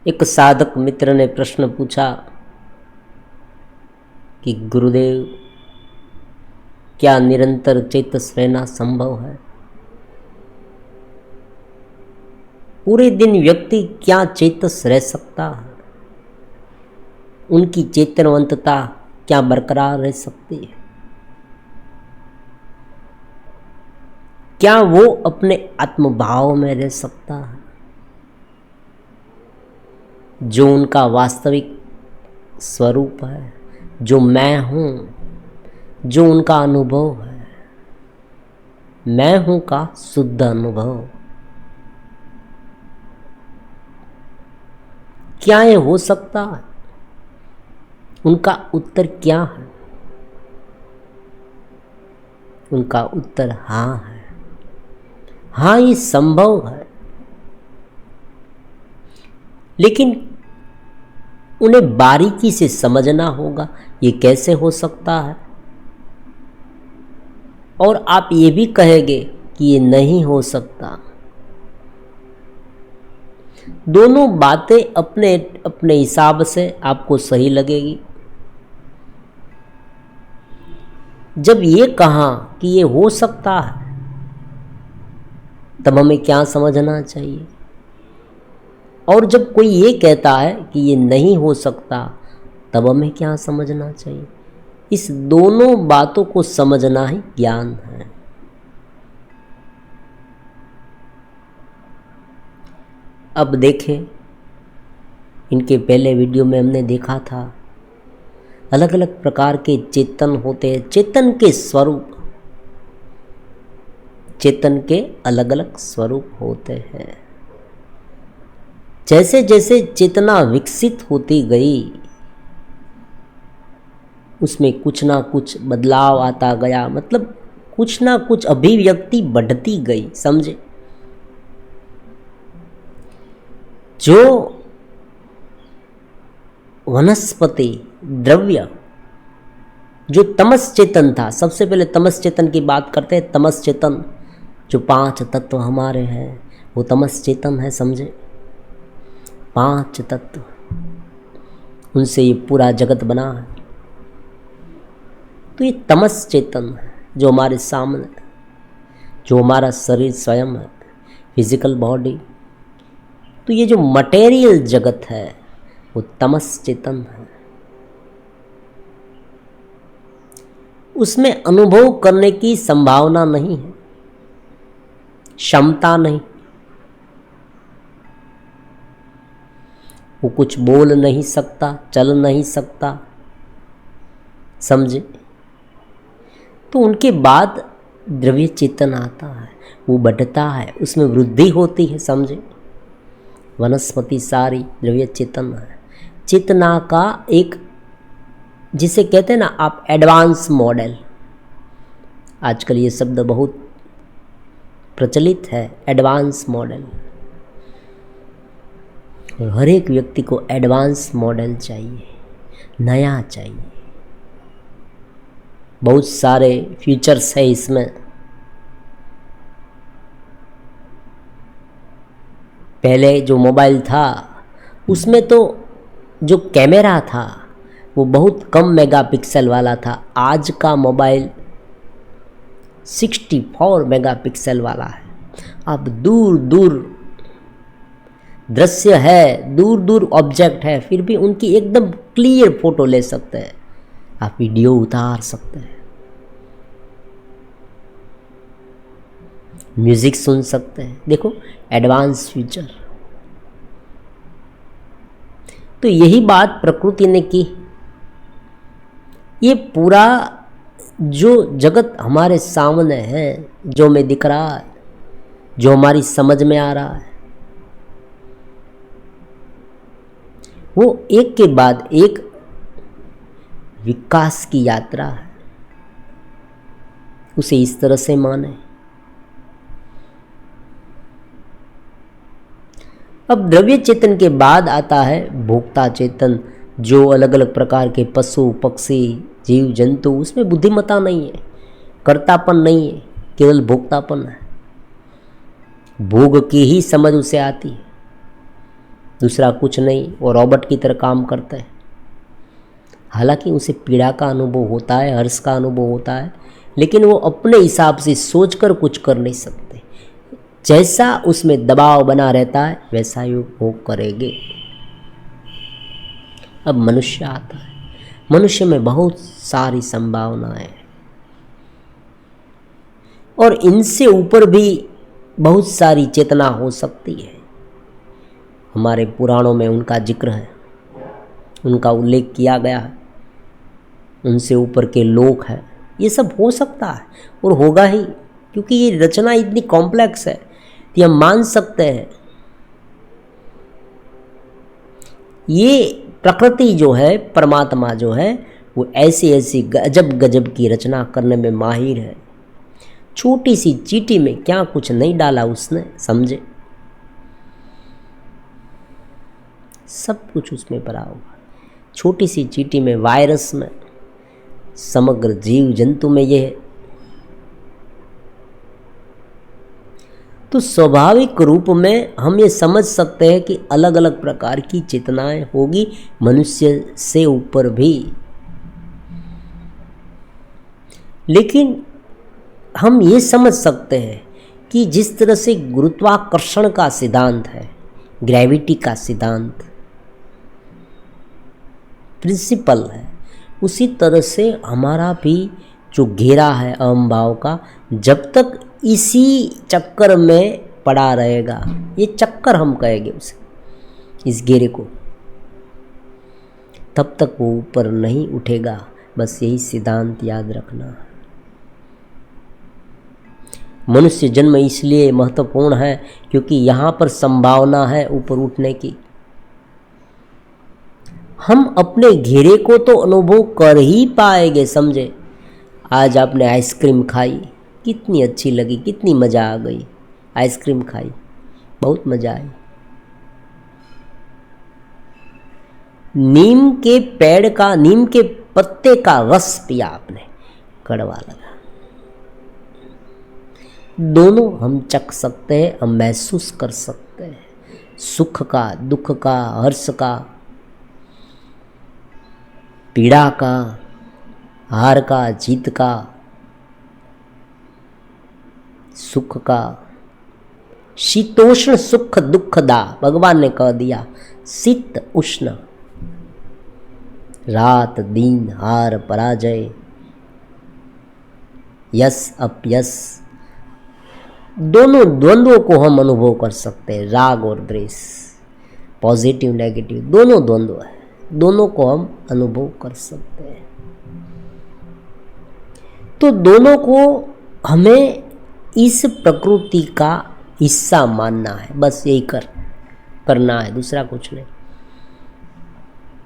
एक साधक मित्र ने प्रश्न पूछा कि गुरुदेव, क्या निरंतर चेतस रहना संभव है? पूरे दिन व्यक्ति क्या चेतस रह सकता है? उनकी चेतनवंतता क्या बरकरार रह सकती है? क्या वो अपने आत्मभाव में रह सकता है? जो उनका वास्तविक स्वरूप है, जो मैं हूँ, जो उनका अनुभव है, मैं हूँ का शुद्ध अनुभव, क्या ये हो सकता है? उनका उत्तर क्या है? उनका उत्तर हाँ है। हाँ, ये संभव है, लेकिन उन्हें बारीकी से समझना होगा ये कैसे हो सकता है। और आप ये भी कहेंगे कि ये नहीं हो सकता। दोनों बातें अपने अपने हिसाब से आपको सही लगेगी। जब ये कहा कि ये हो सकता है, तब हमें क्या समझना चाहिए? और जब कोई ये कहता है कि ये नहीं हो सकता, तब हमें क्या समझना चाहिए? इस दोनों बातों को समझना ही ज्ञान है। अब देखें, इनके पहले वीडियो में हमने देखा था अलग अलग प्रकार के चेतन होते हैं। चेतन के स्वरूप, चेतन के अलग अलग स्वरूप होते हैं। जैसे जैसे चेतना विकसित होती गई, उसमें कुछ ना कुछ बदलाव आता गया, मतलब कुछ ना कुछ अभिव्यक्ति बढ़ती गई। समझे? जो वनस्पति द्रव्य, जो तमस चेतन था, सबसे पहले तमस चेतन की बात करते हैं। तमस चेतन, जो 5 तत्व हमारे हैं, वो तमस चेतन है। समझे? 5 तत्व, उनसे ये पूरा जगत बना है। तो ये तमस चेतन है जो हमारे सामने, जो हमारा शरीर स्वयं है, फिजिकल बॉडी। तो ये जो मटेरियल जगत है वो तमस चेतन है। उसमें अनुभव करने की संभावना नहीं है, क्षमता नहीं। वो कुछ बोल नहीं सकता, चल नहीं सकता। समझे? तो उनके बाद द्रव्य चेतन आता है, वो बढ़ता है, उसमें वृद्धि होती है। समझे? वनस्पति सारी द्रव्य चेतन है। चेतना का एक, जिसे कहते हैं ना आप, एडवांस मॉडल। आजकल ये शब्द बहुत प्रचलित है, एडवांस मॉडल। और हर एक व्यक्ति को एडवांस मॉडल चाहिए, नया चाहिए। बहुत सारे फीचर्स है इसमें। पहले जो मोबाइल था उसमें तो जो कैमरा था वो बहुत कम मेगापिक्सल वाला था। आज का मोबाइल 64 मेगापिक्सल वाला है। अब दूर दूर दृश्य है, दूर दूर ऑब्जेक्ट है, फिर भी उनकी एकदम क्लियर फोटो ले सकते हैं, आप वीडियो उतार सकते हैं, म्यूजिक सुन सकते हैं। देखो, एडवांस फीचर। तो यही बात प्रकृति ने की। ये पूरा जो जगत हमारे सामने है, जो हमें दिख रहा है, जो हमारी समझ में आ रहा है, वो एक के बाद एक विकास की यात्रा है। उसे इस तरह से माने। अब द्रव्य चेतन के बाद आता है भोक्ता चेतन, जो अलग अलग प्रकार के पशु पक्षी जीव जंतु, उसमें बुद्धिमत्ता नहीं है, कर्तापन नहीं है, केवल भोक्तापन है। भोग की ही समझ उसे आती है। दूसरा कुछ नहीं, वो रॉबोट की तरह काम करता है। हालांकि उसे पीड़ा का अनुभव होता है, हर्ष का अनुभव होता है, लेकिन वो अपने हिसाब से सोचकर कुछ कर नहीं सकते। जैसा उसमें दबाव बना रहता है वैसा ही वो करेंगे। अब मनुष्य आता है। मनुष्य में बहुत सारी संभावनाएं हैं और इनसे ऊपर भी बहुत सारी चेतना हो सकती है। हमारे पुराणों में उनका जिक्र है, उनका उल्लेख किया गया है। उनसे ऊपर के लोक हैं, ये सब हो सकता है और होगा ही, क्योंकि ये रचना इतनी कॉम्प्लेक्स है कि हम मान सकते हैं ये प्रकृति जो है, परमात्मा जो है, वो ऐसी ऐसी गजब गजब की रचना करने में माहिर है। छोटी सी चींटी में क्या कुछ नहीं डाला उसने, समझे? सब कुछ उसमें भरा हुआ। छोटी सी चींटी में, वायरस में, समग्र जीव जंतु में ये है। तो स्वाभाविक रूप में हम ये समझ सकते हैं कि अलग अलग प्रकार की चेतनाएं होगी मनुष्य से ऊपर भी। लेकिन हम ये समझ सकते हैं कि जिस तरह से गुरुत्वाकर्षण का सिद्धांत है, ग्रेविटी का सिद्धांत, प्रिंसिपल है, उसी तरह से हमारा भी जो घेरा है अहम भाव का, जब तक इसी चक्कर में पड़ा रहेगा, ये चक्कर हम कहेंगे उसे, इस घेरे को, तब तक वो ऊपर नहीं उठेगा। बस यही सिद्धांत याद रखना। मनुष्य जन्म इसलिए महत्वपूर्ण है क्योंकि यहाँ पर संभावना है ऊपर उठने की। हम अपने घेरे को तो अनुभव कर ही पाएंगे, समझे? आज आपने आइसक्रीम खाई, कितनी अच्छी लगी, कितनी मज़ा आ गई। आइसक्रीम खाई, बहुत मज़ा आई। नीम के पेड़ का, नीम के पत्ते का रस पिया आपने, कड़वा लगा। दोनों हम चख सकते हैं, हम महसूस कर सकते हैं, सुख का, दुख का, हर्ष का, पीड़ा का, हार का, जीत का, सुख का। शीतोष्ण सुख दुखदा, भगवान ने कह दिया, शीत उष्ण, रात दिन, हार पराजय, यश अपयश, दोनों द्वंद्वों को हम अनुभव कर सकते हैं। राग और द्वेष, पॉजिटिव नेगेटिव, दोनों द्वंद्व है, दोनों को हम अनुभव कर सकते हैं। तो दोनों को हमें इस प्रकृति का हिस्सा मानना है, बस यही करना है, दूसरा कुछ नहीं।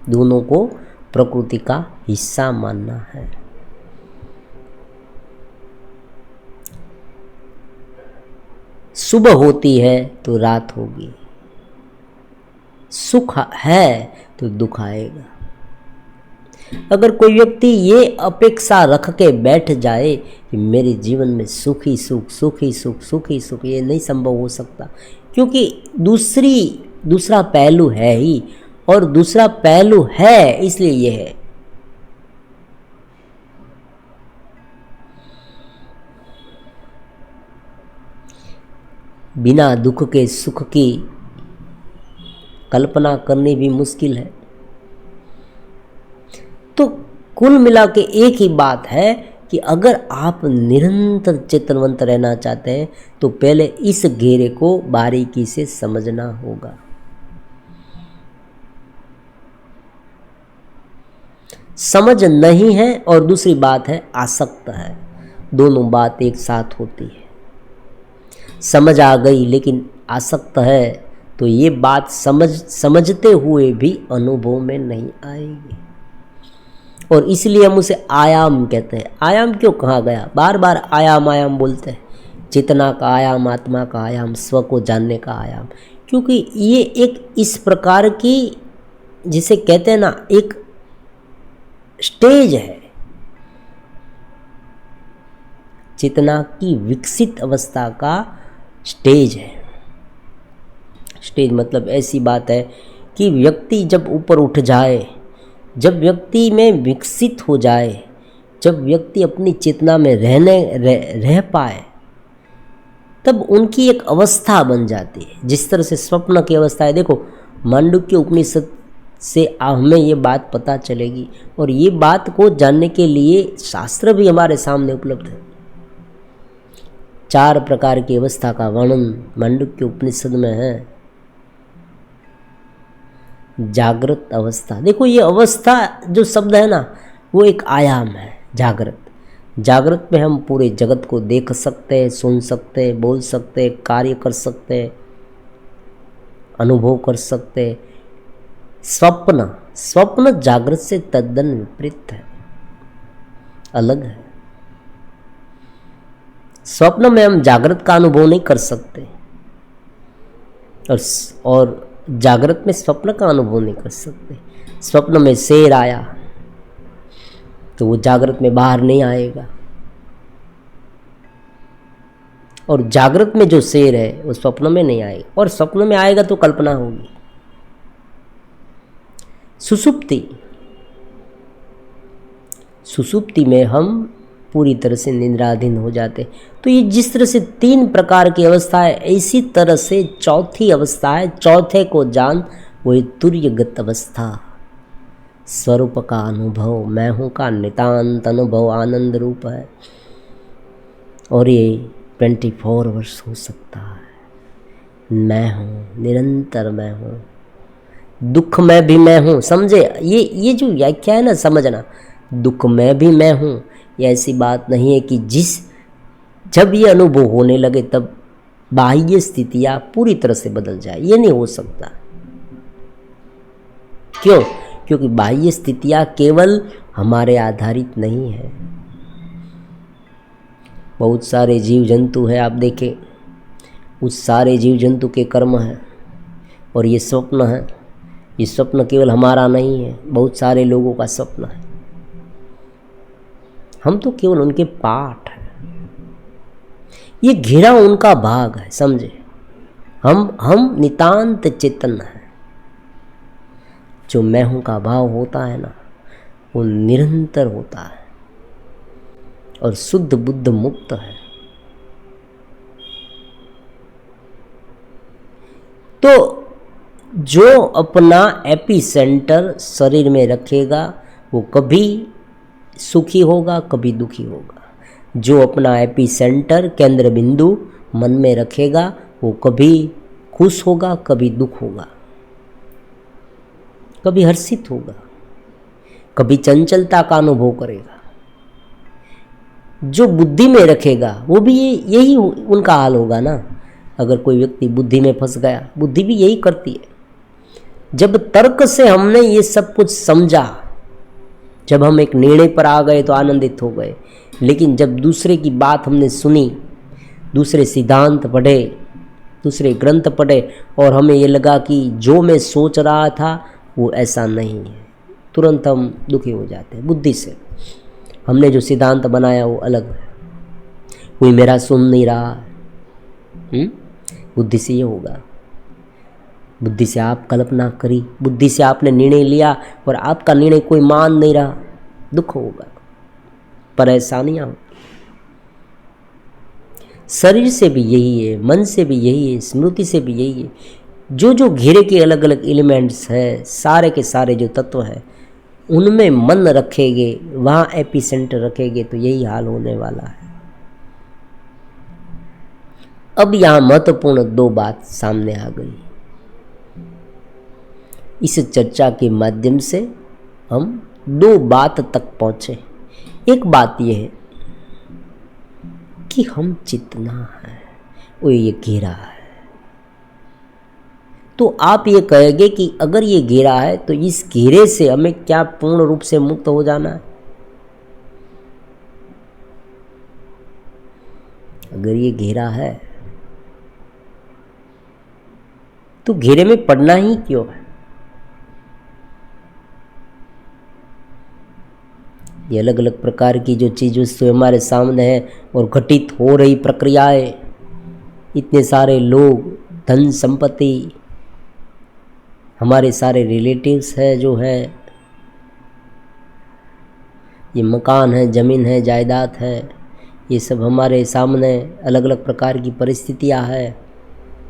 दोनों को प्रकृति का हिस्सा मानना है। सुबह होती है तो रात होगी, सुख है तो दुख आएगा। अगर कोई व्यक्ति ये अपेक्षा रख के बैठ जाए कि मेरे जीवन में सुख ही सुख, सुख ही सुख, सुख ही सुख, ये नहीं संभव हो सकता, क्योंकि दूसरा पहलू है ही, और दूसरा पहलू है इसलिए ये है। बिना दुख के सुख की कल्पना करनी भी मुश्किल है। तो कुल मिला के एक ही बात है कि अगर आप निरंतर चेतनवंत रहना चाहते हैं तो पहले इस घेरे को बारीकी से समझना होगा। समझ नहीं है और दूसरी बात है आसक्त है, दोनों बात एक साथ होती है। समझ आ गई लेकिन आसक्त है तो ये बात समझते हुए भी अनुभव में नहीं आएगी, और इसलिए हम उसे आयाम कहते हैं। आयाम क्यों कहा गया? बार बार आयाम आयाम बोलते हैं। चेतना का आयाम, आत्मा का आयाम, स्व को जानने का आयाम, क्योंकि ये एक इस प्रकार की, जिसे कहते हैं ना, एक स्टेज है, चेतना की विकसित अवस्था का स्टेज है। स्टेज मतलब ऐसी बात है कि व्यक्ति जब ऊपर उठ जाए, जब व्यक्ति में विकसित हो जाए, जब व्यक्ति अपनी चेतना में रह पाए, तब उनकी एक अवस्था बन जाती है। जिस तरह से स्वप्न की अवस्था है, देखो मांडुक्य उपनिषद से हमें ये बात पता चलेगी, और ये बात को जानने के लिए शास्त्र भी हमारे सामने उपलब्ध है। 4 प्रकार की अवस्था का वर्णन मांडुक्य उपनिषद में है। जागृत अवस्था, देखो ये अवस्था जो शब्द है ना, वो एक आयाम है। जागृत में हम पूरे जगत को देख सकते हैं, सुन सकते हैं, बोल सकते हैं, कार्य कर सकते हैं, अनुभव कर सकते हैं। स्वप्न जागृत से तद्दन विपरीत है, अलग है। स्वप्न में हम जागृत का अनुभव नहीं कर सकते, और जागृत में स्वप्न का अनुभव नहीं कर सकते। स्वप्न में शेर आया तो वो जागृत में बाहर नहीं आएगा, और जागृत में जो शेर है वो स्वप्न में नहीं आएगा, और स्वप्न में आएगा तो कल्पना होगी। सुसुप्ति में हम पूरी तरह से निद्राधीन हो जाते। तो ये जिस तरह से 3 प्रकार की अवस्था है, इसी तरह से चौथी अवस्था है। चौथे को जान, वो तुर्यगत अवस्था, स्वरूप का अनुभव, मैं हूँ का नितांत अनुभव आनंद रूप है। और ये 24 वर्ष हो सकता है। मैं हूँ, निरंतर मैं हूँ, दुख में भी मैं हूँ। समझे, ये जो व्याख्या है ना, समझना, दुख में भी मैं हूँ। ये ऐसी बात नहीं है कि जब ये अनुभव होने लगे तब बाह्य स्थितियाँ पूरी तरह से बदल जाए, ये नहीं हो सकता। क्यों? क्योंकि बाह्य स्थितियाँ केवल हमारे आधारित नहीं है। बहुत सारे जीव जंतु है, आप देखें, उस सारे जीव जंतु के कर्म है, और ये स्वप्न है। ये स्वप्न केवल हमारा नहीं है, बहुत सारे लोगों का स्वप्न है। हम तो केवल उनके पाठ हैं। ये घेरा उनका भाग है, समझे। हम नितांत चेतन है। जो मैं हूं का भाव होता है ना, वो निरंतर होता है और शुद्ध बुद्ध मुक्त है। तो जो अपना एपिसेंटर शरीर में रखेगा वो कभी सुखी होगा, कभी दुखी होगा। जो अपना एपिसेंटर केंद्र बिंदु मन में रखेगा वो कभी खुश होगा, कभी दुख होगा, कभी हर्षित होगा, कभी चंचलता का अनुभव करेगा। जो बुद्धि में रखेगा वो भी यही उनका हाल होगा ना। अगर कोई व्यक्ति बुद्धि में फंस गया, बुद्धि भी यही करती है। जब तर्क से हमने ये सब कुछ समझा, जब हम एक निर्णय पर आ गए तो आनंदित हो गए, लेकिन जब दूसरे की बात हमने सुनी, दूसरे सिद्धांत पढ़े, दूसरे ग्रंथ पढ़े, और हमें ये लगा कि जो मैं सोच रहा था वो ऐसा नहीं है, तुरंत हम दुखी हो जाते हैं। बुद्धि से हमने जो सिद्धांत बनाया वो अलग है, कोई मेरा सुन नहीं रहा। बुद्धि से ये होगा। बुद्धि से आप कल्पना करी, बुद्धि से आपने निर्णय लिया और आपका निर्णय कोई मान नहीं रहा, दुख होगा, परेशानियां होगी। शरीर से भी यही है, मन से भी यही है, स्मृति से भी यही है। जो घेरे के अलग अलग एलिमेंट्स है, सारे के सारे जो तत्व है, उनमें मन रखेंगे, वहाँ एपिसेंटर रखेंगे, तो यही हाल होने वाला है। अब यहाँ महत्वपूर्ण 2 बात सामने आ गई। इस चर्चा के माध्यम से हम 2 बात तक पहुँचे। एक बात यह है कि हम जितना है वो ये घेरा है। तो आप ये कहेंगे कि अगर ये घेरा है तो इस घेरे से हमें क्या पूर्ण रूप से मुक्त हो जाना है? अगर ये घेरा है तो घेरे में पड़ना ही क्यों है? ये अलग अलग प्रकार की जो चीज़ों से हमारे सामने है और घटित हो रही प्रक्रियाएं, इतने सारे लोग, धन संपत्ति, हमारे सारे रिलेटिव्स है जो है, ये मकान है, ज़मीन है, जायदाद है, ये सब हमारे सामने अलग अलग प्रकार की परिस्थितियां है,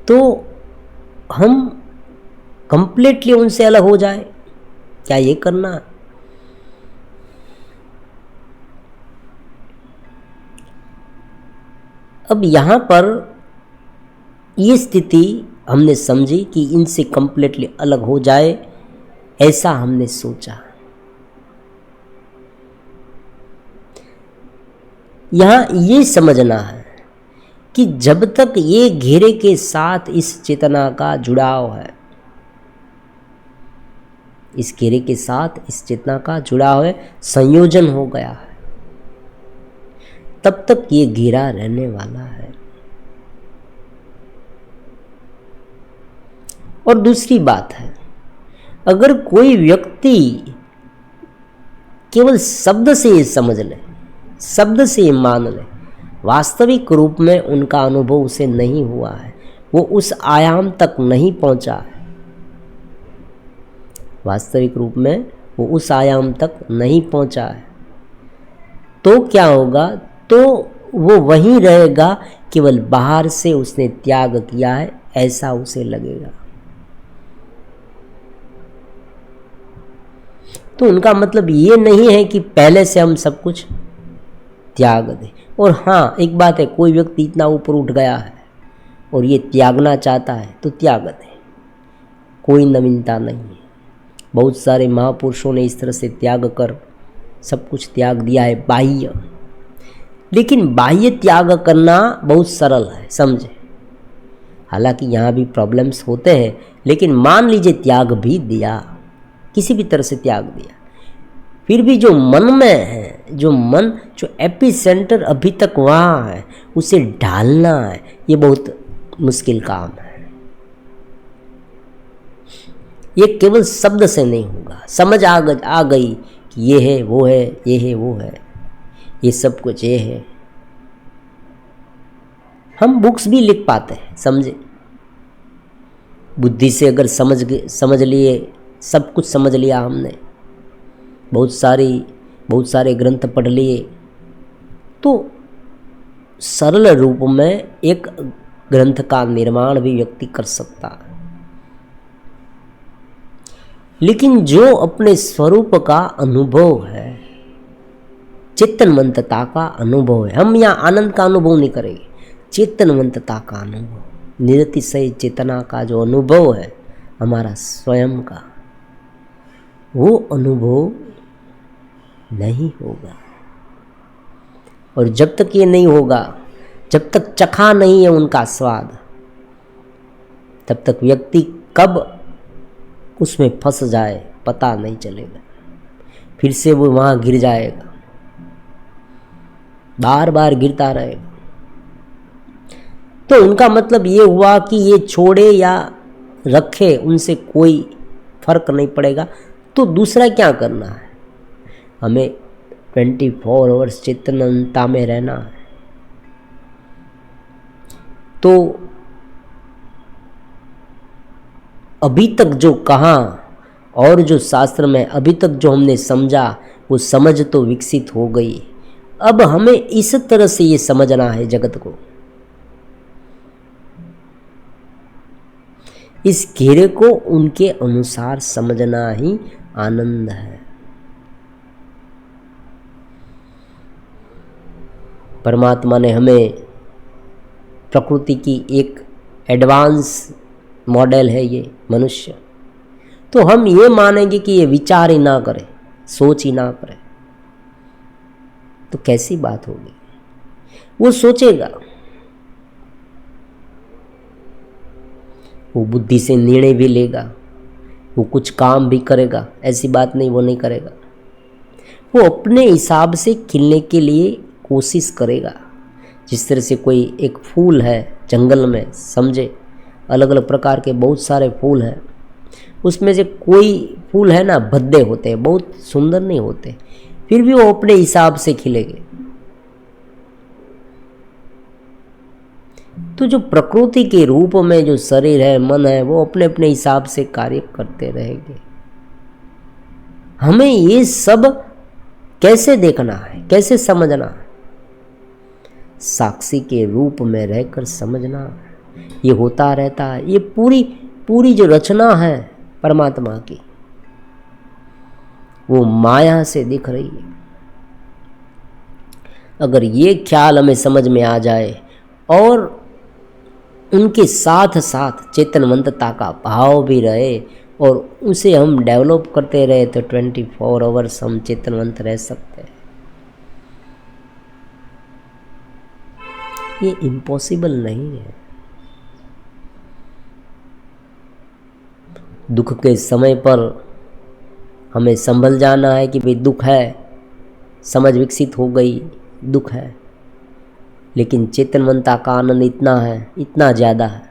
तो हम कंप्लीटली उनसे अलग हो जाए, क्या ये करना? अब यहाँ पर ये स्थिति हमने समझी कि इनसे कंप्लीटली अलग हो जाए, ऐसा हमने सोचा। यहाँ ये समझना है कि जब तक ये घेरे के साथ इस चेतना का जुड़ाव है, इस घेरे के साथ इस चेतना का जुड़ाव है, संयोजन हो गया है, तब तक ये घेरा रहने वाला है। और दूसरी बात है, अगर कोई व्यक्ति केवल शब्द से ये समझ ले, शब्द से ये मान ले, वास्तविक रूप में उनका अनुभव उसे नहीं हुआ है, वो उस आयाम तक नहीं पहुंचा है, वास्तविक रूप में वो उस आयाम तक नहीं पहुंचा है, तो क्या होगा? तो वो वहीं रहेगा, केवल बाहर से उसने त्याग किया है ऐसा उसे लगेगा। तो उनका मतलब ये नहीं है कि पहले से हम सब कुछ त्याग दें। और हाँ, एक बात है, कोई व्यक्ति इतना ऊपर उठ गया है और ये त्यागना चाहता है तो त्याग दे, कोई नवीनता नहीं है। बहुत सारे महापुरुषों ने इस तरह से त्याग कर सब कुछ त्याग दिया है, बाह्य। लेकिन बाह्य त्याग करना बहुत सरल है, समझे। हालांकि यहाँ भी प्रॉब्लम्स होते हैं, लेकिन मान लीजिए त्याग भी दिया, किसी भी तरह से त्याग दिया, फिर भी जो मन में है, जो एपी सेंटर अभी तक वहाँ है, उसे ढालना है, ये बहुत मुश्किल काम है। ये केवल शब्द से नहीं होगा, समझ आ गई कि ये है वो है, ये है वो है, ये सब कुछ ये है। हम बुक्स भी लिख पाते हैं, समझे। बुद्धि से अगर समझ लिए, सब कुछ समझ लिया हमने, बहुत सारे ग्रंथ पढ़ लिए, तो सरल रूप में एक ग्रंथ का निर्माण भी व्यक्ति कर सकता है। लेकिन जो अपने स्वरूप का अनुभव है, चेतनवंतता का अनुभव है, हम यहाँ आनंद का अनुभव नहीं करेंगे, चेतनवंतता का अनुभव, निरतिशय चेतना का जो अनुभव है हमारा स्वयं का, वो अनुभव नहीं होगा। और जब तक ये नहीं होगा, जब तक चखा नहीं है उनका स्वाद, तब तक व्यक्ति कब उसमें फंस जाए पता नहीं चलेगा, फिर से वो वहाँ गिर जाएगा, बार बार गिरता रहेगा। तो उनका मतलब ये हुआ कि ये छोड़े या रखे, उनसे कोई फर्क नहीं पड़ेगा। तो दूसरा क्या करना है? हमें 24 आवर्स चेतनता में रहना है। तो अभी तक जो कहा और जो शास्त्र में अभी तक जो हमने समझा, वो समझ तो विकसित हो गई। अब हमें इस तरह से ये समझना है जगत को, इस घेरे को उनके अनुसार समझना ही आनंद है। परमात्मा ने हमें, प्रकृति की एक एडवांस मॉडल है ये मनुष्य, तो हम ये मानेंगे कि ये विचार ही ना करे, सोच ही ना करे, तो कैसी बात होगी? वो सोचेगा, वो बुद्धि से निर्णय भी लेगा, वो कुछ काम भी करेगा, ऐसी बात नहीं वो नहीं करेगा। वो अपने हिसाब से खिलने के लिए कोशिश करेगा। जिस तरह से कोई एक फूल है जंगल में, समझे, अलग अलग प्रकार के बहुत सारे फूल हैं, उसमें से कोई फूल है ना भद्दे होते हैं, बहुत सुंदर नहीं होते, फिर भी वो अपने हिसाब से खिलेंगे। तो जो प्रकृति के रूप में जो शरीर है, मन है, वो अपने अपने हिसाब से कार्य करते रहेंगे। हमें ये सब कैसे देखना है, कैसे समझना है? साक्षी के रूप में रहकर समझना है। ये होता रहता है। ये पूरी जो रचना है परमात्मा की, वो माया से दिख रही है। अगर ये ख्याल हमें समझ में आ जाए और उनके साथ साथ चेतनवंतता का भाव भी रहे और उसे हम डेवलप करते रहे, तो 24 आवर्स हम चेतनवंत रह सकते हैं। ये इम्पॉसिबल नहीं है। दुख के समय पर हमें संभल जाना है कि भाई दुख है, समझ विकसित हो गई, दुख है, लेकिन चेतनवंता का आनंद इतना है, इतना ज़्यादा है।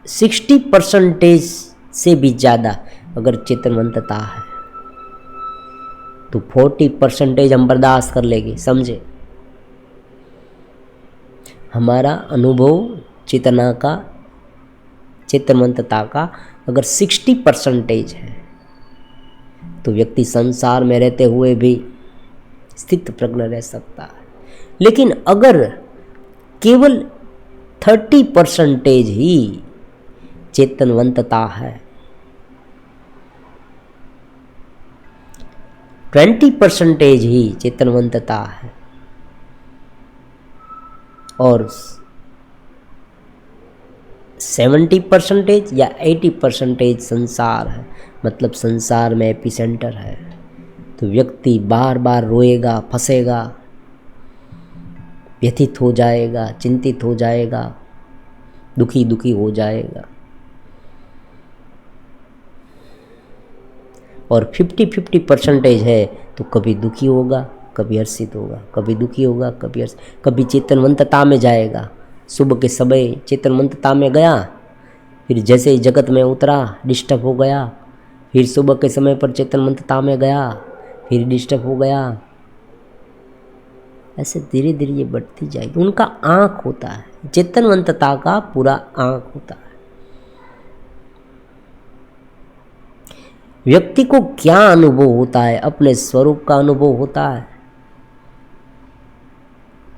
60% से भी ज़्यादा अगर चेतनवंतता है तो 40% हम बर्दाश्त कर लेंगे। समझे? हमारा अनुभव चेतना का, चेतनवंतता का अगर 60% है तो व्यक्ति संसार में रहते हुए भी स्थित प्रज्ञ रह सकता है। लेकिन अगर केवल 30% ही चेतनवंतता है, 20% ही चेतनवंतता है और 70% या 80% संसार है, मतलब संसार में एपिसेंटर है, तो व्यक्ति बार बार रोएगा, फंसेगा, व्यथित हो जाएगा, चिंतित हो जाएगा, दुखी हो जाएगा। और 50% है तो कभी दुखी होगा, कभी हर्षित होगा, कभी दुखी होगा, कभी हर्षित, कभी चेतनवंतता में जाएगा। सुबह के समय चेतनवंतता में गया, फिर जैसे ही जगत में उतरा डिस्टर्ब हो गया, फिर सुबह के समय पर चेतनवंतता में गया, फिर डिस्टर्ब हो गया। ऐसे धीरे धीरे ये बढ़ती जाएगी। उनका आँख होता है, चेतनवंतता का पूरा आँख होता है। व्यक्ति को क्या अनुभव होता है? अपने स्वरूप का अनुभव होता है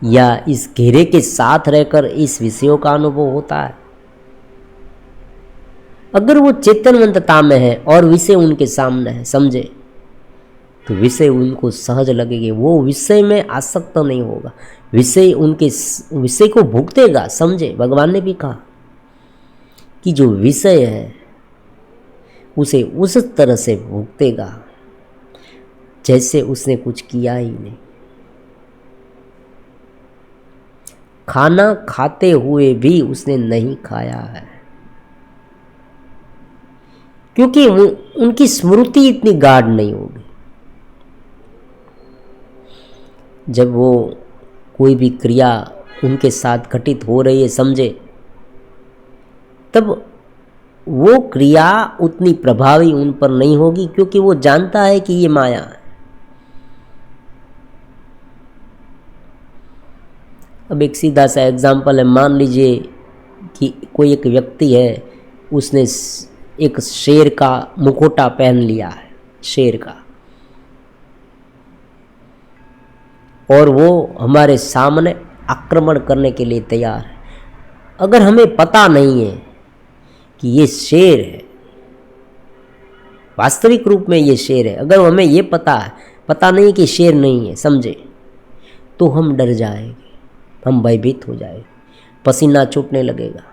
या इस घेरे के साथ रहकर इस विषयों का अनुभव होता है? अगर वो चेतनवंतता में है और विषय उनके सामने है, समझे, तो विषय उनको सहज लगेंगे। वो विषय में आसक्त नहीं होगा, विषय उनके विषय को भुगतेगा। समझे? भगवान ने भी कहा कि जो विषय है उसे उस तरह से भुगतेगा जैसे उसने कुछ किया ही नहीं। खाना खाते हुए भी उसने नहीं खाया है, क्योंकि उनकी स्मृति इतनी गाढ़ नहीं होगी। जब वो कोई भी क्रिया उनके साथ घटित हो रही है, समझे, तब वो क्रिया उतनी प्रभावी उन पर नहीं होगी, क्योंकि वो जानता है कि ये माया है। अब एक सीधा सा एग्जाम्पल है, मान लीजिए कि कोई एक व्यक्ति है, उसने एक शेर का मुखौटा पहन लिया है, शेर का, और वो हमारे सामने आक्रमण करने के लिए तैयार है। अगर हमें पता नहीं है कि ये शेर है, वास्तविक रूप में ये शेर है, अगर हमें ये पता नहीं कि शेर नहीं है, समझे, तो हम डर जाएंगे, हम भयभीत हो जाएंगे, पसीना छूटने लगेगा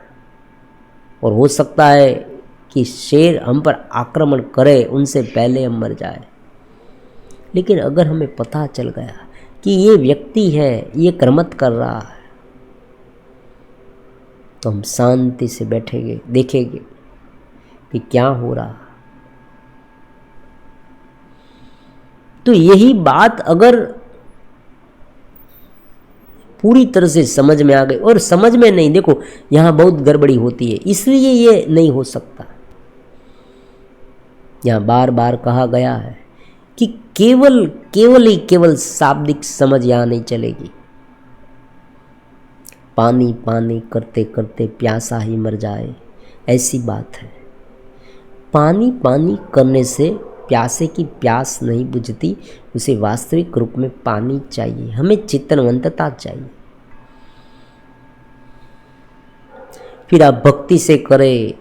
और हो सकता है कि शेर हम पर आक्रमण करे उनसे पहले हम मर जाए। लेकिन अगर हमें पता चल गया कि ये व्यक्ति है, ये कर्मत कर रहा है, तो हम शांति से बैठेंगे, देखेंगे कि क्या हो रहा है। तो यही बात अगर पूरी तरह से समझ में आ गई, और समझ में नहीं, देखो यहाँ बहुत गड़बड़ी होती है, इसलिए ये नहीं हो सकता। यहाँ बार बार कहा गया है कि केवल शाब्दिक समझ यहाँ नहीं चलेगी। पानी पानी करते करते प्यासा ही मर जाए, ऐसी बात है। पानी पानी करने से प्यासे की प्यास नहीं बुझती, उसे वास्तविक रूप में पानी चाहिए, हमें चेतनवंतता चाहिए। फिर आप भक्ति से करें,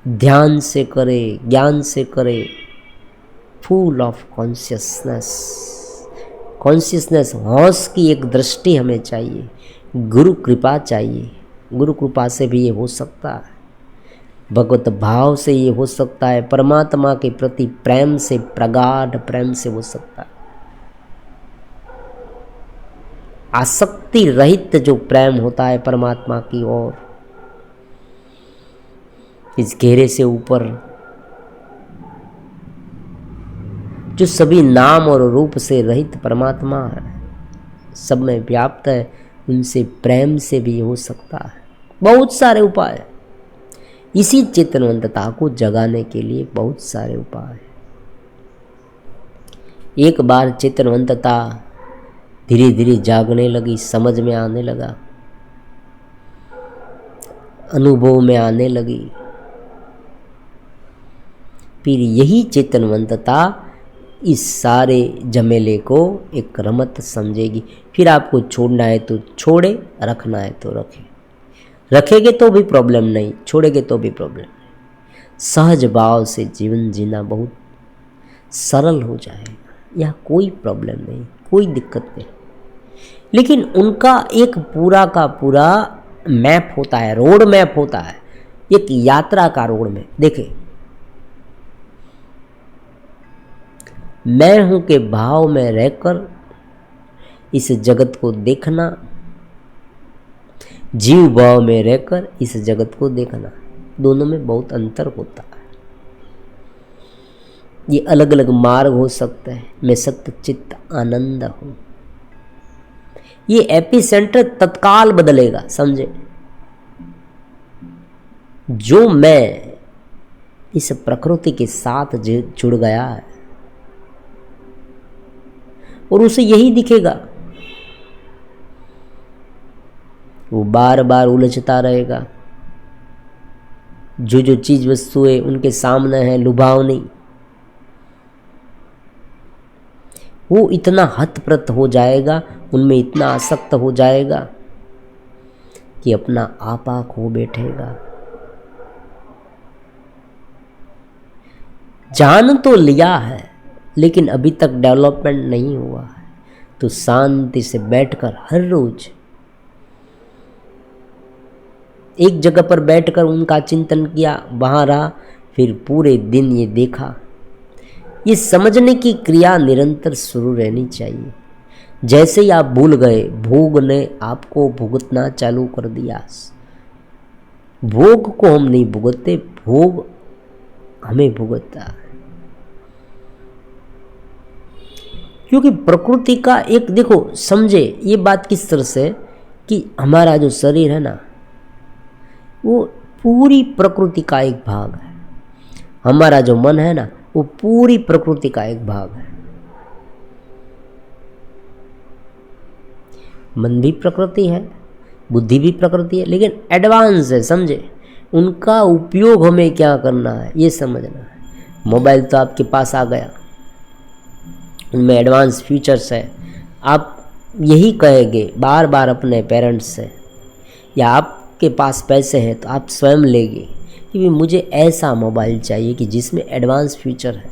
ध्यान से करें, ज्ञान से करें, फुल ऑफ कॉन्शियसनेस, होश की एक दृष्टि हमें चाहिए, गुरु कृपा चाहिए। गुरु कृपा से भी ये हो सकता है, भगवत भाव से ये हो सकता है, परमात्मा के प्रति प्रेम से, प्रगाढ़ प्रेम से हो सकता है। आसक्ति रहित जो प्रेम होता है परमात्मा की ओर, इस घेरे से ऊपर जो सभी नाम और रूप से रहित परमात्मा है, सब में व्याप्त है, उनसे प्रेम से भी हो सकता है। बहुत सारे उपाय हैं, इसी चेतनवंतता को जगाने के लिए बहुत सारे उपाय हैं। एक बार चेतनवंतता धीरे धीरे जागने लगी, समझ में आने लगा, अनुभव में आने लगी, फिर यही चेतनवंतता इस सारे झमेले को एक रमत समझेगी। फिर आपको छोड़ना है तो छोड़े, रखना है तो रखे। रखेंगे तो भी प्रॉब्लम नहीं, छोड़ेंगे तो भी प्रॉब्लम नहीं। सहज भाव से जीवन जीना बहुत सरल हो जाएगा, यह कोई प्रॉब्लम नहीं, कोई दिक्कत नहीं। लेकिन उनका एक पूरा का पूरा मैप होता है, रोड मैप होता है, एक यात्रा का रोड मैप। देखें, मैं हूं के भाव में रहकर इस जगत को देखना, जीव भाव में रहकर इस जगत को देखना, दोनों में बहुत अंतर होता है। ये अलग अलग मार्ग हो सकते हैं। मैं सत्य चित्त आनंद हूं, ये एपिसेंटर तत्काल बदलेगा, समझे। जो मैं इस प्रकृति के साथ जुड़ गया है और उसे यही दिखेगा, वो बार बार उलझता रहेगा। जो जो चीज वस्तुएं उनके सामने है लुभावनी, वो इतना हतप्रत हो जाएगा, उनमें इतना आसक्त हो जाएगा कि अपना आपा खो बैठेगा। जान तो लिया है लेकिन अभी तक डेवलपमेंट नहीं हुआ है, तो शांति से बैठकर हर रोज एक जगह पर बैठकर उनका चिंतन किया, वहां रहा, फिर पूरे दिन ये देखा। ये समझने की क्रिया निरंतर शुरू रहनी चाहिए। जैसे ही आप भूल गए, भोग ने आपको भुगतना चालू कर दिया। भोग को हम नहीं भुगतते, भोग हमें भुगतता है। क्योंकि प्रकृति का एक, देखो समझे ये बात किस तरह से, कि हमारा जो शरीर है ना, वो पूरी प्रकृति का एक भाग है। हमारा जो मन है ना, वो पूरी प्रकृति का एक भाग है। मन भी प्रकृति है, बुद्धि भी प्रकृति है, लेकिन एडवांस है, समझे। उनका उपयोग हमें क्या करना है ये समझना है। मोबाइल तो आपके पास आ गया, उनमें एडवांस फीचर्स है। आप यही कहेंगे बार बार अपने पेरेंट्स से, या आपके पास पैसे हैं तो आप स्वयं लेंगे कि मुझे ऐसा मोबाइल चाहिए कि जिसमें एडवांस फीचर है।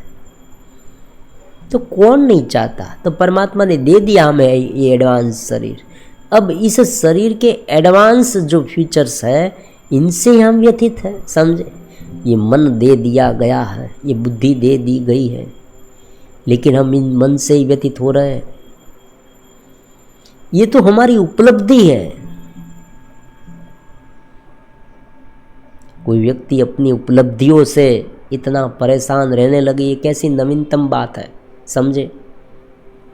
तो कौन नहीं चाहता, तो परमात्मा ने दे दिया हमें ये एडवांस शरीर। अब इस शरीर के एडवांस जो फीचर्स है, इनसे हम व्यथित हैं, समझे। ये मन दे दिया गया है, ये बुद्धि दे दी गई है, लेकिन हम इन मन से ही व्यतीत हो रहे हैं। ये तो हमारी उपलब्धि है। कोई व्यक्ति अपनी उपलब्धियों से इतना परेशान रहने लगे, ये कैसी नवीनतम बात है, समझे।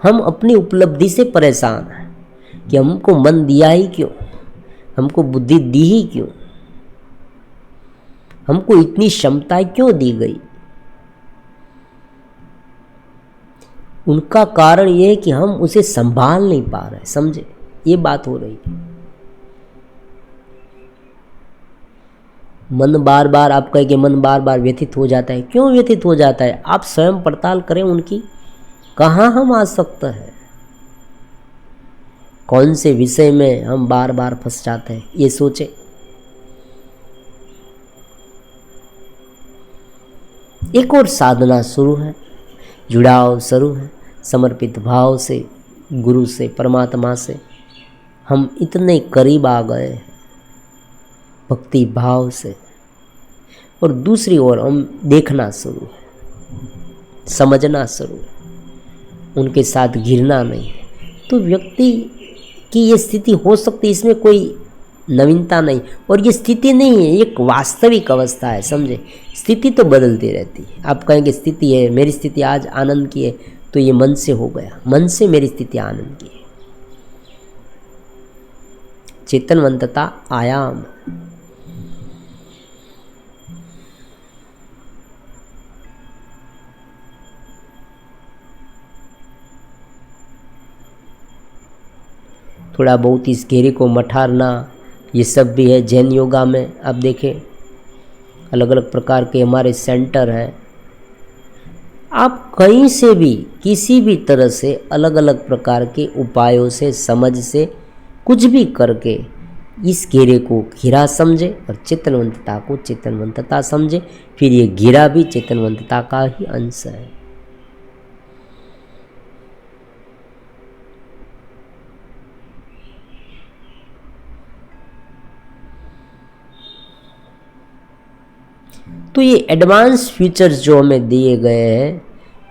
हम अपनी उपलब्धि से परेशान हैं कि हमको मन दिया ही क्यों, हमको बुद्धि दी ही क्यों, हमको इतनी क्षमता क्यों दी गई। उनका कारण ये है कि हम उसे संभाल नहीं पा रहे, समझे। ये बात हो रही है। मन बार बार, आप कहेंगे मन बार बार व्यथित हो जाता है, क्यों व्यथित हो जाता है? आप स्वयं पड़ताल करें उनकी, कहाँ हम आसक्त हैं, कौन से विषय में हम बार बार फंस जाते हैं, ये सोचें। एक और साधना शुरू है, जुड़ाव शुरू है, समर्पित भाव से, गुरु से, परमात्मा से हम इतने करीब आ गए हैं, भक्ति भाव से। और दूसरी ओर हम देखना शुरू है, समझना शुरू है, उनके साथ घिरना नहीं। तो व्यक्ति की ये स्थिति हो सकती है, इसमें कोई नवीनता नहीं, और ये स्थिति नहीं है, एक वास्तविक अवस्था है, समझे। स्थिति तो बदलती रहती है। आप कहेंगे स्थिति है, मेरी स्थिति आज आनंद की है, तो ये मन से हो गया, मन से मेरी स्थिति आनंद की है। चेतनवंतता आयाम, थोड़ा बहुत इस घेरे को मठारना, ये सब भी है जैन योगा में। आप देखें अलग अलग प्रकार के हमारे सेंटर हैं, आप कहीं से भी किसी भी तरह से अलग अलग प्रकार के उपायों से, समझ से, कुछ भी करके इस घेरे को घिरा समझे और चेतनवंतता को चेतनवंतता समझे, फिर ये घेरा भी चेतनवंतता का ही अंश है। तो ये एडवांस फीचर्स जो हमें दिए गए हैं,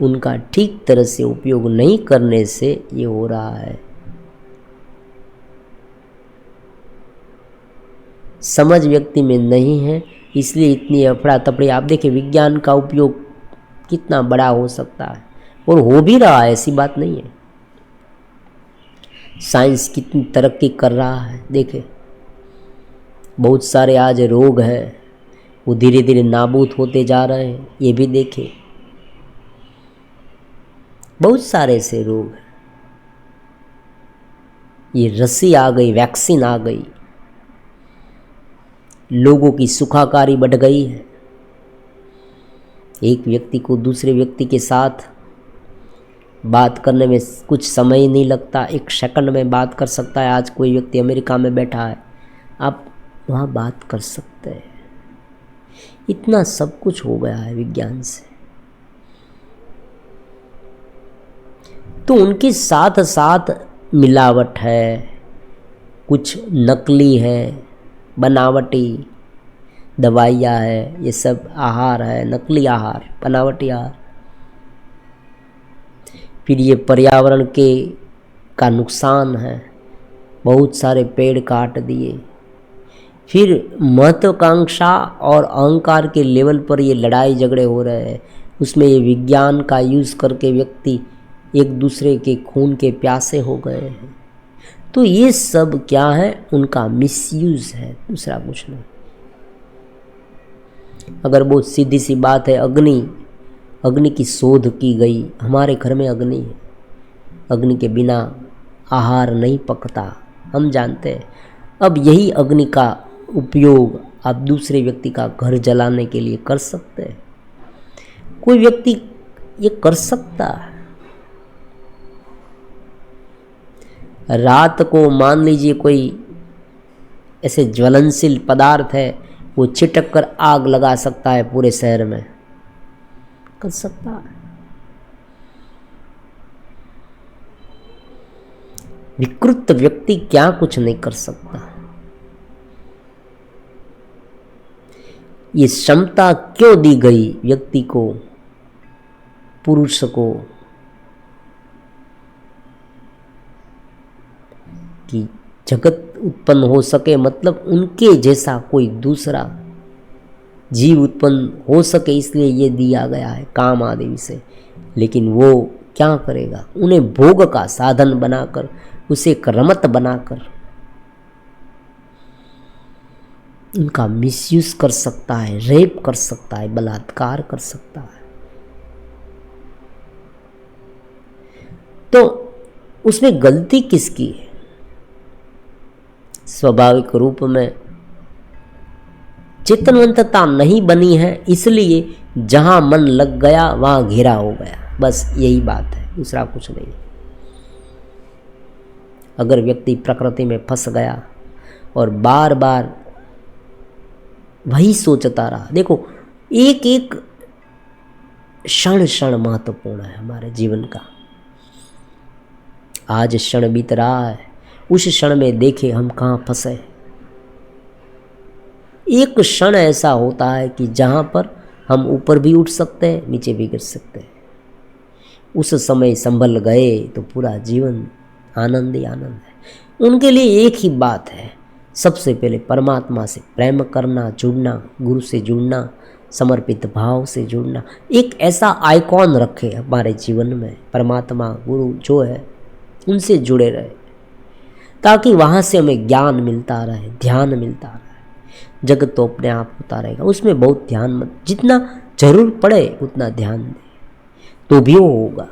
उनका ठीक तरह से उपयोग नहीं करने से ये हो रहा है। समझ व्यक्ति में नहीं है, इसलिए इतनी अफड़ा तफड़ी। आप देखिए विज्ञान का उपयोग कितना बड़ा हो सकता है, और हो भी रहा है, ऐसी बात नहीं है। साइंस कितनी तरक्की कर रहा है, देखे बहुत सारे आज रोग हैं, वो धीरे धीरे नाबूद होते जा रहे हैं, ये भी देखे। बहुत सारे ऐसे रोग हैं, ये रस्सी आ गई, वैक्सीन आ गई, लोगों की सुखाकारी बढ़ गई है। एक व्यक्ति को दूसरे व्यक्ति के साथ बात करने में कुछ समय ही नहीं लगता, 1 सेकंड में बात कर सकता है। आज कोई व्यक्ति अमेरिका में बैठा है, आप वहाँ बात कर सकते हैं। इतना सब कुछ हो गया है विज्ञान से। तो उनके साथ साथ मिलावट है, कुछ नकली है, बनावटी दवाइयाँ है, ये सब आहार है, नकली आहार, बनावटी आहार। फिर ये पर्यावरण का नुकसान है, बहुत सारे पेड़ काट दिए। फिर महत्वाकांक्षा और अहंकार के लेवल पर ये लड़ाई झगड़े हो रहे हैं, उसमें ये विज्ञान का यूज़ करके व्यक्ति एक दूसरे के खून के प्यासे हो गए हैं। तो ये सब क्या है, उनका मिसयूज़ है, दूसरा कुछ नहीं। अगर बहुत सीधी सी बात है, अग्नि की शोध की गई, हमारे घर में अग्नि है, अग्नि के बिना आहार नहीं पकता, हम जानते हैं। अब यही अग्नि का उपयोग आप दूसरे व्यक्ति का घर जलाने के लिए कर सकते हैं। कोई व्यक्ति ये कर सकता है। रात को मान लीजिए कोई ऐसे ज्वलनशील पदार्थ है, वो छिटक कर आग लगा सकता है पूरे शहर में, कर सकता है। विकृत व्यक्ति क्या कुछ नहीं कर सकता। ये क्षमता क्यों दी गई व्यक्ति को, पुरुष को, कि जगत उत्पन्न हो सके, मतलब उनके जैसा कोई दूसरा जीव उत्पन्न हो सके, इसलिए ये दिया गया है काम आदि से। लेकिन वो क्या करेगा, उन्हें भोग का साधन बनाकर, उसे एक रमत बनाकर उनका मिसयूज कर सकता है, रेप कर सकता है, बलात्कार कर सकता है। तो उसमें गलती किसकी है? स्वाभाविक रूप में चेतनवंतता नहीं बनी है, इसलिए जहाँ मन लग गया वहाँ घेरा हो गया। बस यही बात है, दूसरा कुछ नहीं। अगर व्यक्ति प्रकृति में फंस गया और बार बार वही सोचता रहा, देखो एक एक क्षण क्षण महत्वपूर्ण है हमारे जीवन का। आज क्षण बीत रहा है, उस क्षण में देखे हम कहाँ फंसे। एक क्षण ऐसा होता है कि जहाँ पर हम ऊपर भी उठ सकते हैं, नीचे भी गिर सकते हैं। उस समय संभल गए तो पूरा जीवन आनंद ही आनंद है। उनके लिए एक ही बात है, सबसे पहले परमात्मा से प्रेम करना, जुड़ना, गुरु से जुड़ना, समर्पित भाव से जुड़ना। एक ऐसा आइकॉन रखे हमारे जीवन में, परमात्मा गुरु जो है उनसे जुड़े रहे, ताकि वहाँ से हमें ज्ञान मिलता रहे, ध्यान मिलता रहे। जगत तो अपने आप होता रहेगा, उसमें बहुत ध्यान मत, जितना जरूर पड़े उतना ध्यान दे तो भी वो होगा।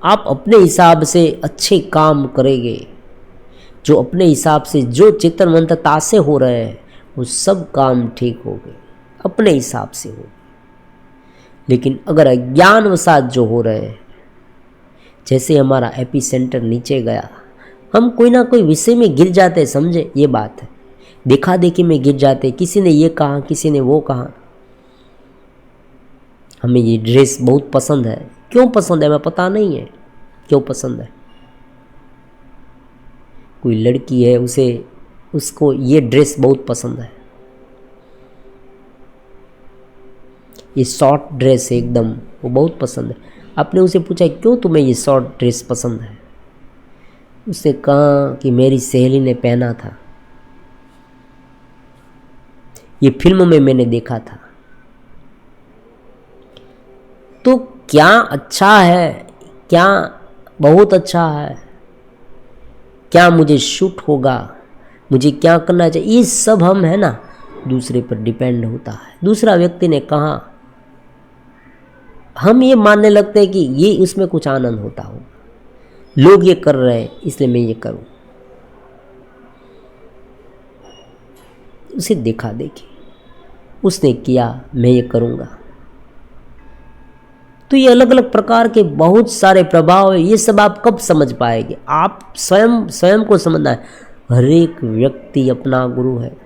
आप अपने हिसाब से अच्छे काम करेंगे, जो अपने हिसाब से जो चित्तनवंतता से हो रहे हैं वो सब काम ठीक हो गए, अपने हिसाब से हो। लेकिन अगर अज्ञानवशात जो हो रहे हैं, जैसे हमारा एपी सेंटर नीचे गया, हम कोई ना कोई विषय में गिर जाते, समझे ये बात है, देखा देखी में गिर जाते। किसी ने ये कहा, किसी ने वो कहा, हमें ये ड्रेस बहुत पसंद है, क्यों पसंद है हमें पता नहीं है क्यों पसंद है। कोई लड़की है, उसको ये ड्रेस बहुत पसंद है, ये शॉर्ट ड्रेस है एकदम, वो बहुत पसंद है। आपने उसे पूछा क्यों तुम्हें ये शॉर्ट ड्रेस पसंद है, उसने कहा कि मेरी सहेली ने पहना था, ये फिल्म में मैंने देखा था। तो क्या अच्छा है, क्या बहुत अच्छा है, क्या मुझे शूट होगा, मुझे क्या करना चाहिए, ये सब हम है ना दूसरे पर डिपेंड होता है। दूसरा व्यक्ति ने कहा, हम ये मानने लगते हैं कि ये उसमें कुछ आनंद होता होगा, लोग ये कर रहे हैं इसलिए मैं ये करूं। उसे देखा देखी, उसने किया, मैं ये करूंगा। तो ये अलग अलग प्रकार के बहुत सारे प्रभाव है। ये सब आप कब समझ पाएंगे, आप स्वयं को समझना है। हर एक व्यक्ति अपना गुरु है,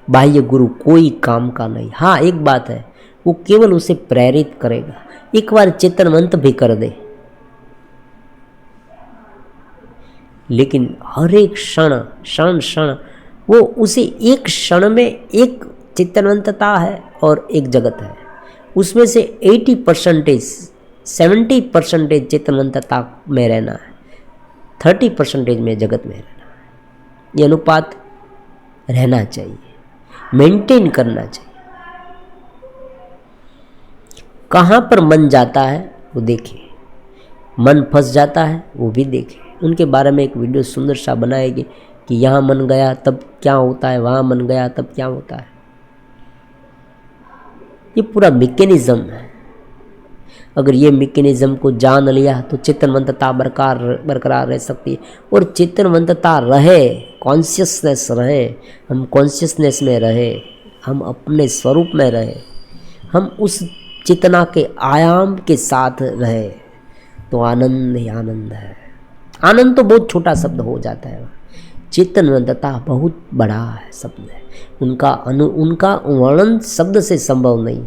बाह्य गुरु कोई काम का नहीं। हाँ एक बात है, वो केवल उसे प्रेरित करेगा, एक बार चेतनवंत भी कर दे। लेकिन हर एक क्षण क्षण क्षण वो उसे एक क्षण में एक चेतनवंतता है और एक जगत है, उसमें से 80% 70% चेतनवंतता में रहना है, 30% में जगत में रहना है। ये अनुपात रहना चाहिए, मेंटेन करना चाहिए। कहाँ पर मन जाता है वो देखे, मन फंस जाता है वो भी देखे। उनके बारे में एक वीडियो सुंदर सा बनाएगी कि यहाँ मन गया तब क्या होता है, वहाँ मन गया तब क्या होता है। ये पूरा मैकेनिज्म है। अगर ये मैकेनिज्म को जान लिया तो चेतनवंतता बरकरार रह सकती है। और चेतनवंतता रहे, कॉन्शियसनेस रहे, हम कॉन्शियसनेस में रहे, हम अपने स्वरूप में रहे, हम उस चेतना के आयाम के साथ रहे, तो आनंद ही आनंद है। आनंद तो बहुत छोटा शब्द हो जाता है, चेतनवंतता बहुत बड़ा है शब्द है। उनका वर्णन शब्द से संभव नहीं।